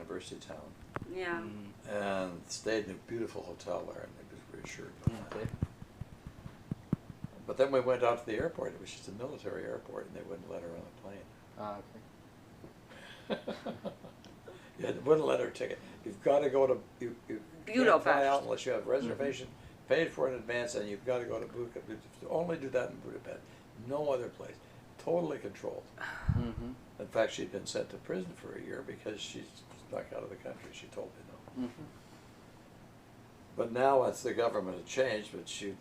university town. Yeah. And stayed in a beautiful hotel there, and it was reassured by that. Okay. But then we went out to the airport. It was just a military airport, and they wouldn't let her on the plane. Okay. Yeah, they wouldn't let her ticket. You've got to go to you can't fly out unless you have a reservation paid for in advance, and you've got to go to Budapest. Only do that in Budapest. No other place. Totally controlled. In fact, she'd been sent to prison for a year because she snuck out of the country. She told me no. But now it's the government had changed, but she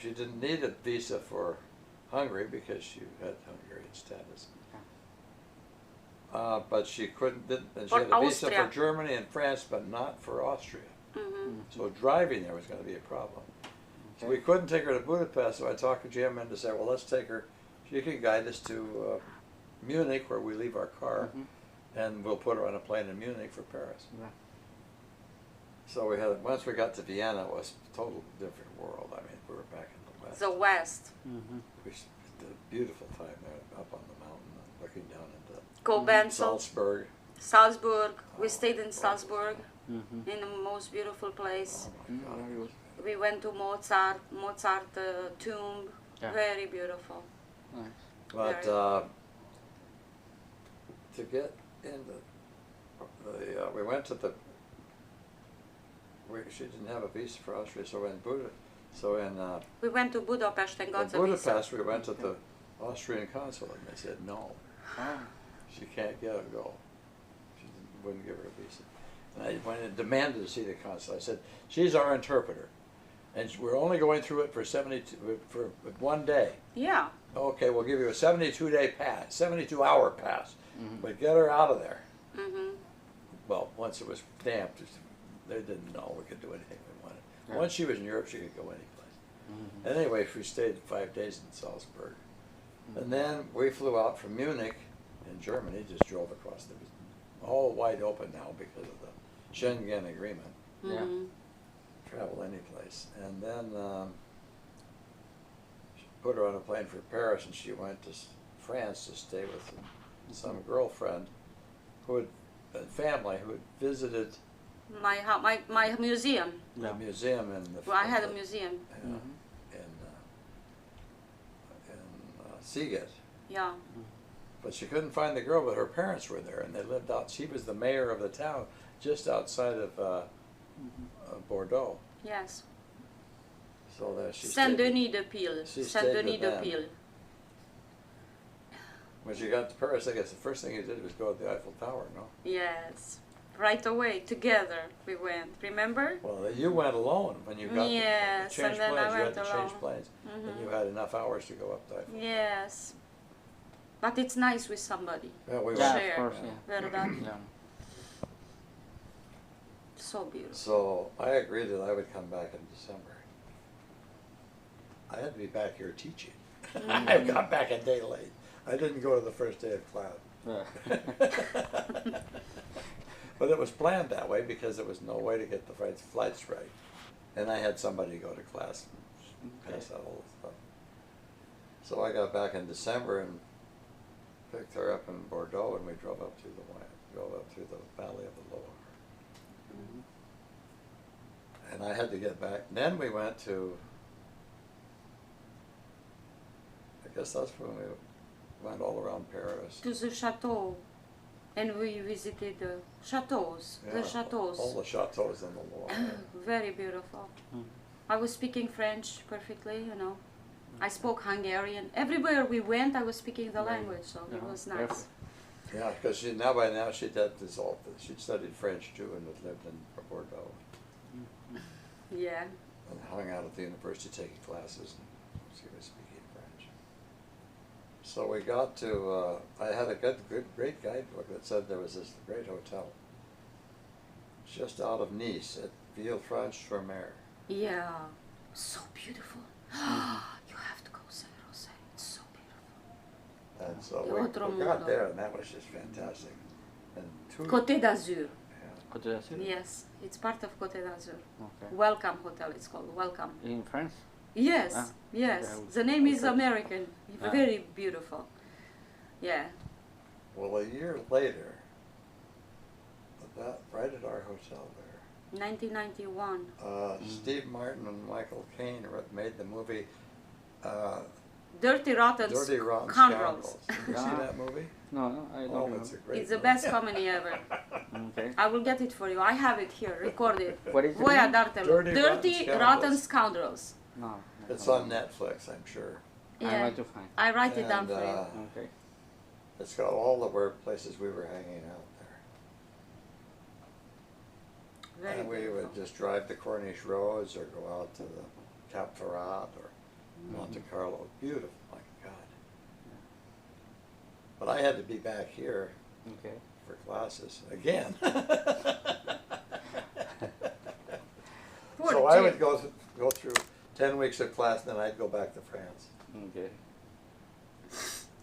didn't need a visa for Hungary because she had Hungarian status. But she and she had a visa for Germany and France, but not for Austria. So driving there was going to be a problem. So we couldn't take her to Budapest, so I talked to Jim and to say, well, let's take her. She can guide us to Munich, where we leave our car, and we'll put her on a plane in Munich for Paris. So once we got to Vienna, it was a total different world. I mean, we were back in the West. The West. We did a beautiful time there, up on the mountain, looking down into Salzburg. Salzburg. We stayed in Salzburg, in the most beautiful place. We went to Mozart tomb. Very beautiful. Nice. But to get into we went to she didn't have a visa for Austria, so we went to Budapest and got the visa. Budapest, we went to the Austrian consulate, and they said no, she can't go. She wouldn't give her a visa. And I went and demanded to see the consul. I said, she's our interpreter, and we're only going through it for 1 day. Yeah. Okay, we'll give you a 72-hour pass, but get her out of there. Well, once it was stamped, they didn't know we could do anything we wanted. Once she was in Europe, she could go any place. And anyway, we stayed 5 days in Salzburg. And then we flew out from Munich in Germany, just drove across. It was all wide open now because of the Schengen agreement. Travel any place. And then put her on a plane for Paris, and she went to France to stay with some girlfriend family who had visited my museum. The museum in I had a museum in Seagate. Yeah. But she couldn't find the girl, but her parents were there, and they lived out. She was the mayor of the town, just outside of Bordeaux. Yes. So that she Saint-Denis-de-Pile. Saint-Denis-de-Pile. When she got to Paris, I guess the first thing you did was go to the Eiffel Tower, no? Yes. Right away, together we went. Remember? Well, you went alone when you got yes, to change and then planes. I went you had to alone. change planes, and you had enough hours to go up to Eiffel. Yes. But it's nice with somebody. Yeah, we Share. Of course, ¿Verdad? So beautiful. So I agreed that I would come back in December. I had to be back here teaching. I got back a day late. I didn't go to the first day of class. But it was planned that way because there was no way to get the flights right. And I had somebody go to class and pass out all the stuff. So I got back in December and picked her up in Bordeaux, and we drove up through the valley of the Loire. And I had to get back. Then we went to, I guess that's when we went all around Paris. To the chateau. And we visited the chateaus. The chateaus. All the chateaus in the Loire. Very beautiful. I was speaking French perfectly, you know. I spoke Hungarian. Everywhere we went, I was speaking the language, so it was nice. Yeah, because by now she'd studied French too, and had lived in Bordeaux. Yeah. And hung out at the university taking classes, and she was speaking French. So we got to, I had a great guidebook that said there was this great hotel just out of Nice at Villefranche-sur-Mer. Yeah. So beautiful. You have to go, San Jose. It's so beautiful. And so we got there, and that was just fantastic. And Côte d'Azur. Côte d'Azur? Yes, it's part of Côte d'Azur. Okay. Welcome Hotel, it's called. Welcome. In France? Yes, yes. The name is American. Very beautiful. Yeah. Well, a year later, rented our hotel there. 1991. Steve Martin and Michael Caine made the movie Dirty Rotten Scoundrels. Scoundrels. Did you see that movie? No, I don't remember. It's a great It's the movie. best comedy ever. Okay. I will get it for you. I have it here, recorded. What is it? Voi a dartelo. Dirty Rotten Scoundrels. No. It's on Netflix, I'm sure. I Yeah. want to find. I write it down And, for you. Okay. It's got all the places we were hanging out there. Very And we beautiful. would just drive the Corniche Roads or go out to the Cap Ferrat or Monte Carlo. Beautiful, my God. But I had to be back here Okay. for classes again. Poor So I Jim. would go through 10 weeks of class, then I'd go back to France. Okay.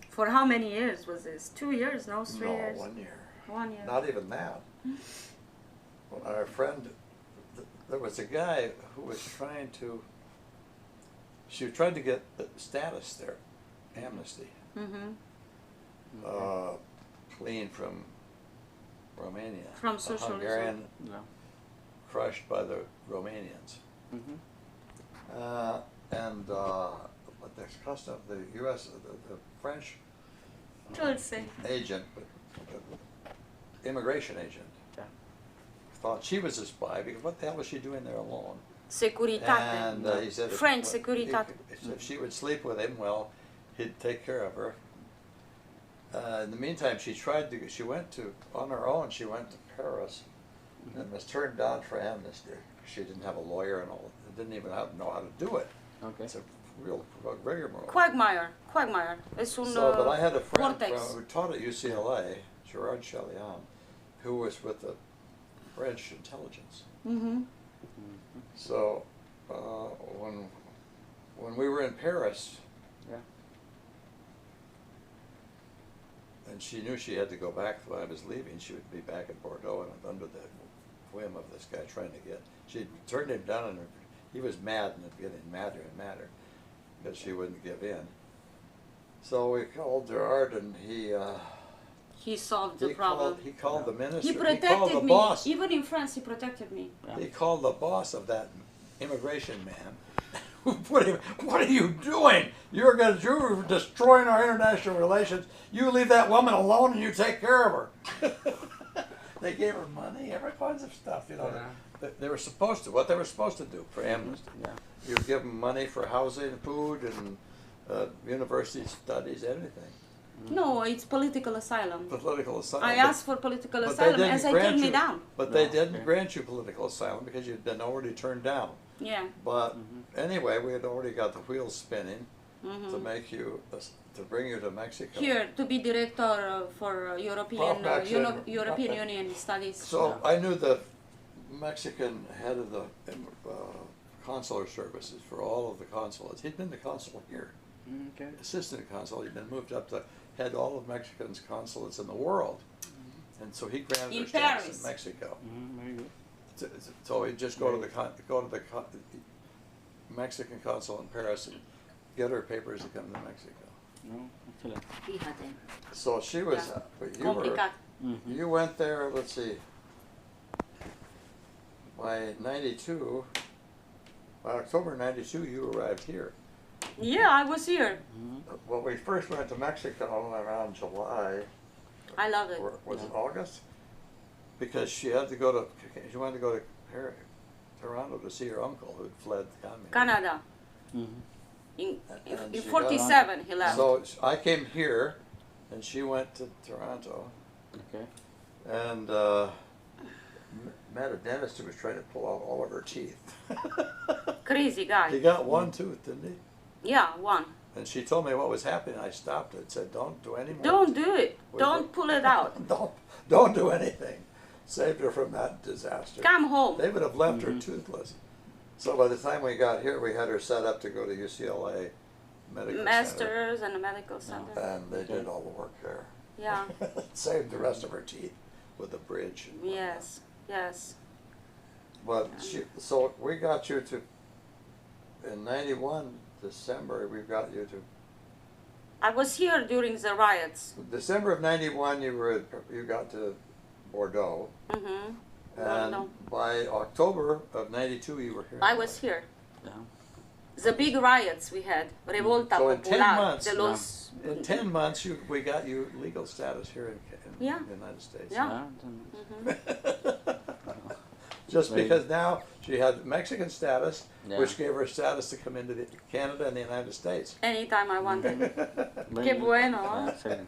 For how many years was this? 2 years? No, 3 No, years? 1 year. 1 year. Not even that. Well, our friend, there was a guy who was trying to, she tried to get the status there, amnesty, Mm-hmm. clean from Romania. From A socialism. Hungarian Yeah. crushed by the Romanians. Mm-hmm. But the custom, the U.S., the French Tulsi. agent, immigration agent, Yeah. thought she was a spy because what the hell was she doing there alone? Securitate. And he said French Securitate. if she would sleep with him, well, he'd take care of her. In the meantime, she went to, on her own, she went to Paris and was turned down for amnesty. She didn't have a lawyer and all, didn't even know how to do it. Okay. It's a real rigmarole. Quagmire. Quagmire. Es un So, but I had a friend vortex. who taught at UCLA, Gerard Chalian, who was with the French intelligence. Mm-hmm. So when we were in Paris, Yeah. and she knew she had to go back when I was leaving, she would be back in Bordeaux, and under the whim of this guy trying to get, she turned him down, and he was mad and getting madder and madder because she wouldn't give in. So we called Gerard, and He solved the problem. He called the minister. He He called the protected me. boss. Even in France, he protected me. Yeah. He called the boss of that immigration man. What are you doing? You're destroying our international relations. You leave that woman alone and you take care of her. They gave her money, every kinds of stuff, you know. Yeah. They were supposed to, what they were supposed to do for amnesty. Yeah. You give them money for housing, food, and university studies, anything. No, it's political asylum. Political asylum. I asked for political but asylum they as didn't they grant turned me you- down. But they No, didn't okay. grant you political asylum because you'd been already turned down. Yeah. But anyway, we had already got the wheels spinning to make you, to bring you to Mexico. Here, to be director for European back then- European Union studies. So I knew the Mexican head of the consular services for all of the consulates. He'd been the consul here, Okay. assistant consul. He'd been moved up to head all of Mexican's consulates in the world. And so he granted In her status Paris. in Mexico. Very good. So he'd just go to the Mexican consul in Paris and get her papers to come to Mexico. No, excellent. Fíjate. So she was, Complicat. you went there, let's see, by 92, by October 92 you arrived here. Yeah, I was here. Well, we first went to Mexico around July, I love it. or was it August? Because she wanted to go to Toronto to see her uncle who'd fled communism. Canada. Mm-hmm. In And in she got on- 47 he left. So I came here, and she went to Toronto, Okay. and met a dentist who was trying to pull out all of her teeth. Crazy He guy. got one tooth, didn't he? Yeah, one. And she told me what was happening. I stopped it, said, "Don't do any more. Don't do it. We Don't pull it out. don't do anything." Saved her from that disaster. Come home. They would have left her toothless. So by the time we got here, we had her set up to go to UCLA Medical Center, Masters and a medical center. and they did all the work there. Yeah. Saved the rest of her teeth with a bridge. and whatnot. Yes. Yes. But so we got you to, in 91, December, we got you to, I was here during the riots. December of 91, you got to Bordeaux. Mm-hmm. And no. by October of '92, you were here. I was here. Yeah. The big riots we had, Revolta So in 10 Popular months, de los... In 10 months, we got you legal status here in Yeah. the United States. Yeah. Just Right. because now she had Mexican status, Yeah. which gave her status to come into Canada and the United States. Anytime I wanted. Very Qué good. bueno, Yeah, huh? excellent.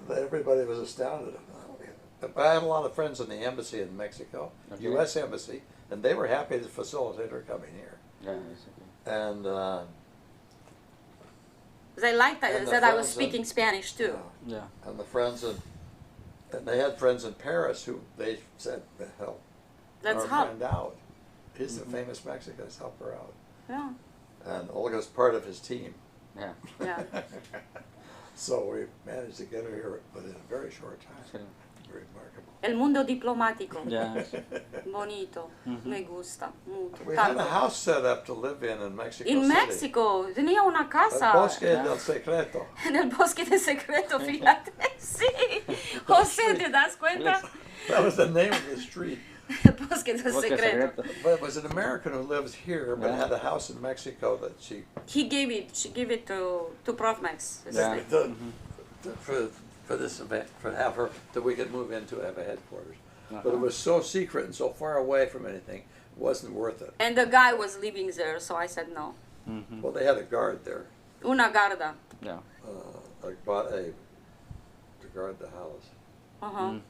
Everybody was astounded. But I had a lot of friends in the embassy in Mexico, Okay. U.S. embassy, and they were happy to facilitate her coming here. Yeah, it's okay. And They liked And the that I was friends speaking Spanish too. Yeah. and the friends and they had friends in Paris who they said, help Let's our help. friend out. He's a famous Mexican, let's help her out. Yeah. And Olga's part of his team. Yeah. Yeah. So we managed to get her here within a very short time. Excellent. Remarkable. El mundo diplomático. Yeah. Bonito. Me gusta mucho. We had a Tanto. house set up to live in Mexico In City. Mexico, tenía una El casa Bosque Yeah. del Secreto. en el bosque de secreto, fíjate. Sí. José, ¿te das cuenta? That was the name of the street. El bosque de Bosque secreto. secreto. But it was an American who lives here, but Yeah. had a house in Mexico that she She gave it to Profmex. Yeah. for this event, for have her that we could move into, have a headquarters. But it Uh-huh. was so secret and so far away from anything, it wasn't worth it. And the guy was living there, so I said no. Mhm. Well, they had a guard there, Una garda. Yeah. to guard the house. Uh-huh. Mhm.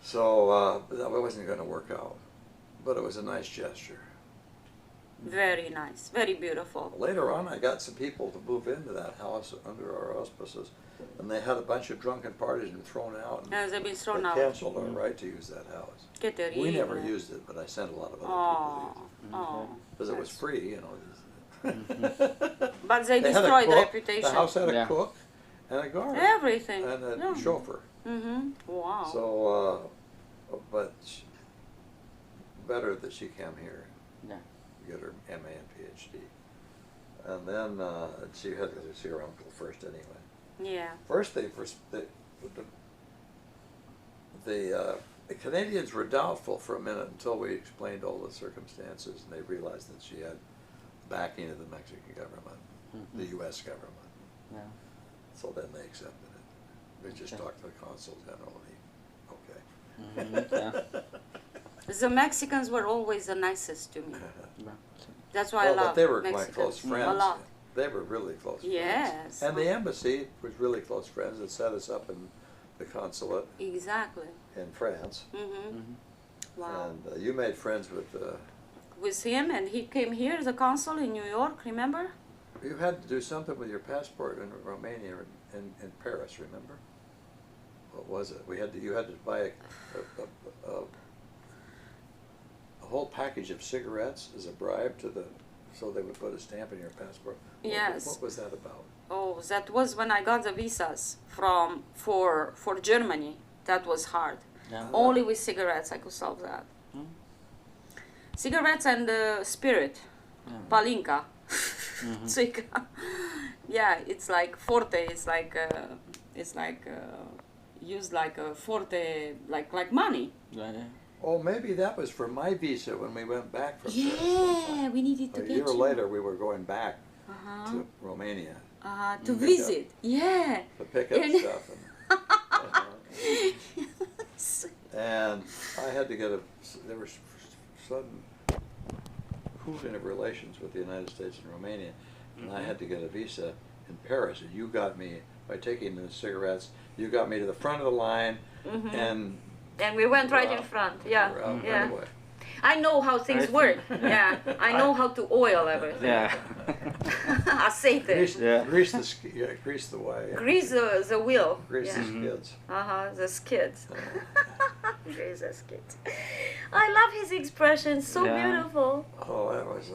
So that wasn't going to work out, but it was a nice gesture. Very nice. Very beautiful. Later on, I got some people to move into that house under our auspices, and they had a bunch of drunken parties and were thrown out. And They've been they thrown out. canceled our right to use that house. Qué terrible. We never used it, but I sent a lot of other Oh, people oh. because it was That's- free, you know. But they Had a destroyed the cook, reputation. The house had a Yeah. cook and a guard Everything. and a Yeah. chauffeur. Mm-hmm. Wow. So, but better that she came here, Yeah. get her MA and PhD, and then she had to see her uncle first anyway. Yeah. First, the Canadians were doubtful for a minute until we explained all the circumstances, and they realized that she had backing of the Mexican government, the U.S. government. Yeah. So then they accepted it. We just Okay. talked to the consul general, and he, okay. Mhm. Yeah. The Mexicans were always the nicest to me. Yeah. That's why Well, I love but they were Mexicans. my close friends. A lot. They were really close friends. Yes. And the embassy was really close friends that set us up in the consulate Exactly. in France. Mm-hmm. Mhm. Wow. And you made friends with, With him, and he came here as a consul in New York, remember? you had to do something with your passport in Romania, in Paris, remember? What was it? You had to buy a whole package of cigarettes as a bribe so they would put a stamp in your passport. Yes. What was that about? Oh, that was when I got the visas for Germany. That was hard. Yeah. Only with cigarettes I could solve that. Mm. Cigarettes and spirit, Yeah. palinka, Mhm. Zwicker. Yeah, it's like forte. It's like used like a forte, like money. Yeah. Yeah. Oh, maybe that was for my visa when we went back from Paris one Yeah, time. we needed to A get year you. later, we were going back Uh-huh. to Romania To pick visit. Yeah. to pick up And- stuff. And I had to get there was sudden cooling of relations with the United States and Romania, and I had to get a visa in Paris, and you got me, by taking the cigarettes, you got me to the front of the line, and And we went right in Wow. front. Yeah. we're out Yeah. right away. I know how things Right. work. Yeah. I know how to oil everything. Yeah. Aceite. Yeah. Grease the way. Grease the wheel. Grease Yeah. the skids. The skids. Grease the skids. I love his expression. So Yeah. beautiful. Oh, it was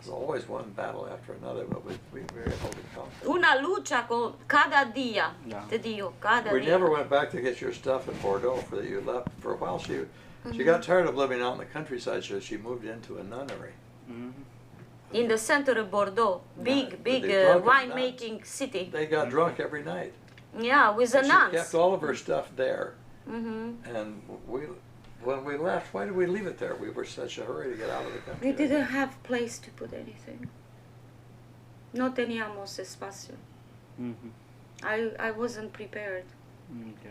always one battle after another, but we were able to conquer. Una lucha con cada día. Yeah. Te digo, cada We día. never went back to get your stuff in Bordeaux for that you left. For a while, she got tired of living out in the countryside, so she moved into a nunnery. Mhm. In the center of Bordeaux, big but they drunk at winemaking city. They got drunk every night. Yeah, with a She nuns. kept all of her stuff there, And when we left, why did we leave it there? We were such a hurry to get out of the country. We didn't have place to put anything. No teníamos espacio. I wasn't prepared.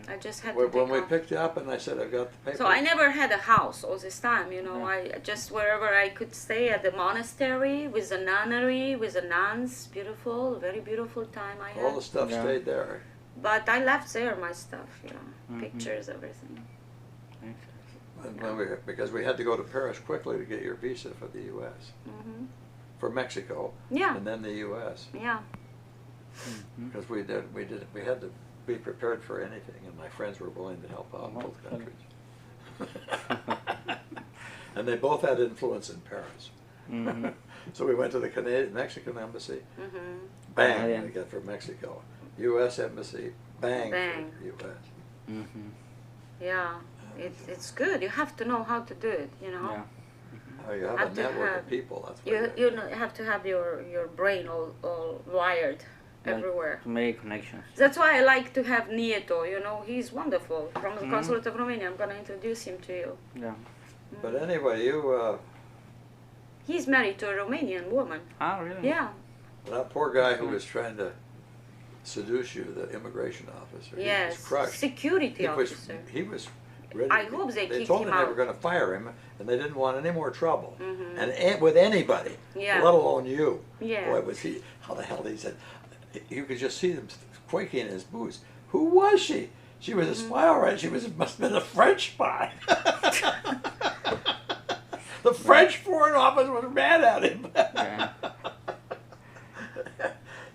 I just had to When take we off. picked you up and I said, I've got the paper. So I never had a house all this time, you know. I just wherever I could stay at the monastery with the nunnery, with the nuns. Beautiful, very beautiful time I had. All the stuff stayed there. But I left there my stuff, you know, pictures, everything. And because we had to go to Paris quickly to get your visa for the U.S. For Mexico. Yeah. And then the U.S. Yeah. Because we had to be prepared for anything, and my friends were willing to help out in both countries. And they both had influence in Paris. So we went to the Mexican embassy. Bang, they got for Mexico. U.S. embassy. Bang. For U.S. Yeah. It's good. You have to know how to do it, you know. Yeah. Oh, you have a network of people. That's what you have to have your brain all wired everywhere. To make connections. That's why I like to have Nieto, you know. He's wonderful. From the Consulate of Romania. I'm going to introduce him to you. Yeah. But anyway, He's married to a Romanian woman. Ah, really? Yeah. that poor guy who was trying to seduce you, the immigration officer, he was crushed. Security officer. He was ready. I hope they kicked told him him they were out. going to fire him, and they didn't want any more trouble, and with anybody, Yeah. let alone you. Yeah. Boy, was he? How the hell? He said, you could just see him quaking in his boots. Who was she? She was a spy, all right. She must have been a French spy. The French Foreign Office was mad at him. Yeah.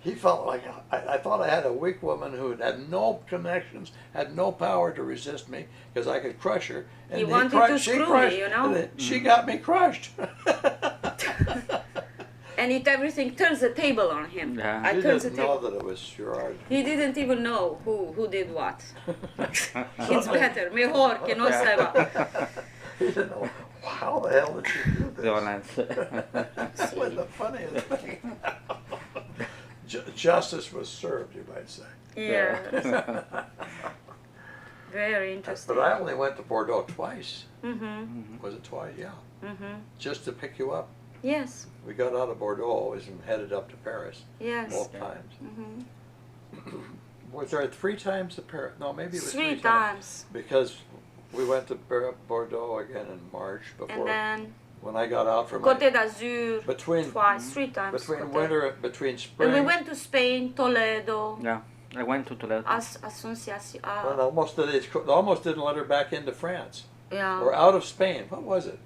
He felt like I thought I had a weak woman who had no connections, had no power to resist me because I could crush her. And He wanted to screw me, you know? and she got me crushed. And everything turns the table on him. Yeah. I He turns the didn't know table. that it was Gerard. He didn't even know who did what. It's better. Mejor que no sepa. He didn't know. How the hell did she do this? Violence. That was the funniest thing. Justice was served, you might say. Yeah. Very interesting. But I only went to Bordeaux twice. Mm-hmm. Was it twice? Yeah. Mm-hmm. Just to pick you up. Yes. We got out of Bordeaux always and headed up to Paris. Yes. Both times. Mm-hmm. Was there 3 times to Paris? No, maybe it was 3 3 times. Because we went to Bordeaux again in March before. And then when I got out from Côte d'Azur between twice, 3 times. between Côte. winter, between spring. And we went to Spain, Toledo, Yeah. I went to Toledo. Asunciacion. Well, almost didn't let her back into France Yeah. or out of Spain. What was it?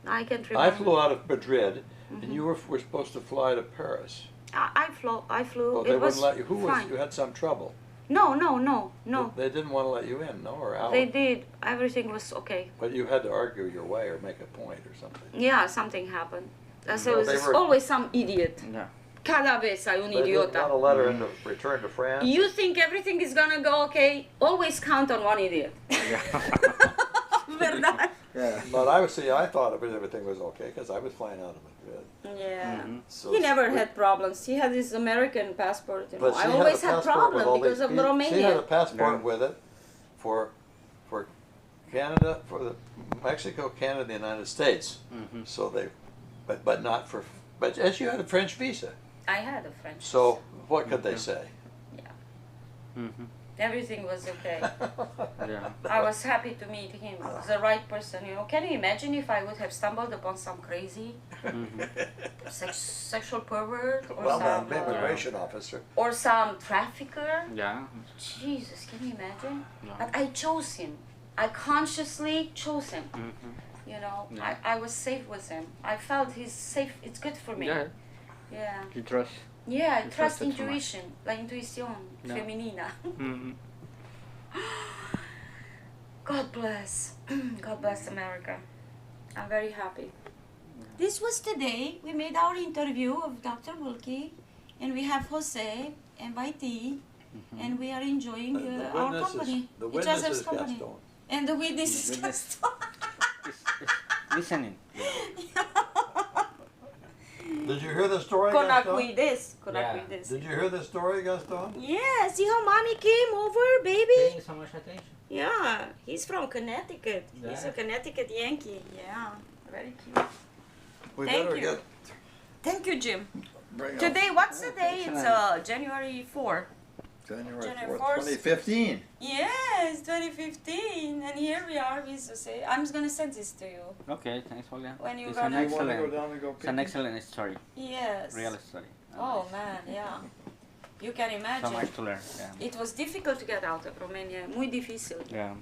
I can't remember. I flew out of Madrid, and you were supposed to fly to Paris. I flew. Well, they it was wouldn't let you. Who was? fine. You had some trouble. No. They didn't want to let you in, no, or out. They did. Everything was okay. But you had to argue your way or make a point or something. Yeah, something happened. So Well, there's they were- always some idiot. Yeah. Cada vez hay un They didn't want to idiota. let her into return to France. You think everything is gonna go okay? Always count on one idiot. ¿Verdad? Yeah. But I thought everything was okay because I was flying out of Madrid. Yeah. So He never we- had problems. He had his American passport. You know. But I she always had a had passport with problems all because these of people. Romania. She had a passport Yeah. with it for Canada, for the Mexico, Canada, the United States. So they, but not for. But as you had a French visa, I had a French. so what could they say? Everything was okay. Yeah. I was happy to meet him, the right person. You know, can you imagine if I would have stumbled upon some crazy sexual pervert or Well, some the immigration officer. or some trafficker? Yeah. Jesus, can you imagine? No. But I chose him. I consciously chose him. You know, Yeah. I was safe with him. I felt he's safe. It's good for me. Yeah. Yeah. You trust. Yeah, I You trust trusted so much. intuition, la intuición Yeah. femenina. Mm-hmm. God bless. God bless America. I'm very happy. This was today. We made our interview of Dr. Wilkie, and we have Jose and Batiz, and we are enjoying our company, The each other's witnesses, company. Gaston. And the witnesses Witness. Gaston. Listening. Did you hear the story, Con Gaston? Aquides. Con Yeah. Aquides. Did you hear the story, Gaston? Yeah, see how mommy came over, baby? Paying so much attention. Yeah, he's from Connecticut. He's a Yeah. Connecticut Yankee. Yeah, very cute. We Thank better you. get Thank you, Jim. bring up Today, what's the day? It's Excellent. January 4. January January 4th, 4th. 2015. Yes, 2015. And here we are, we used to say. I'm just going to send this to you. Okay, thanks, Olga. When you It's gonna- an You want to go excellent, down and go it's an picking? excellent story, Yes. real story. Oh, man, yeah. You can So imagine. much to learn. Yeah. It was difficult to get out of Romania. Muy difícil. Yeah.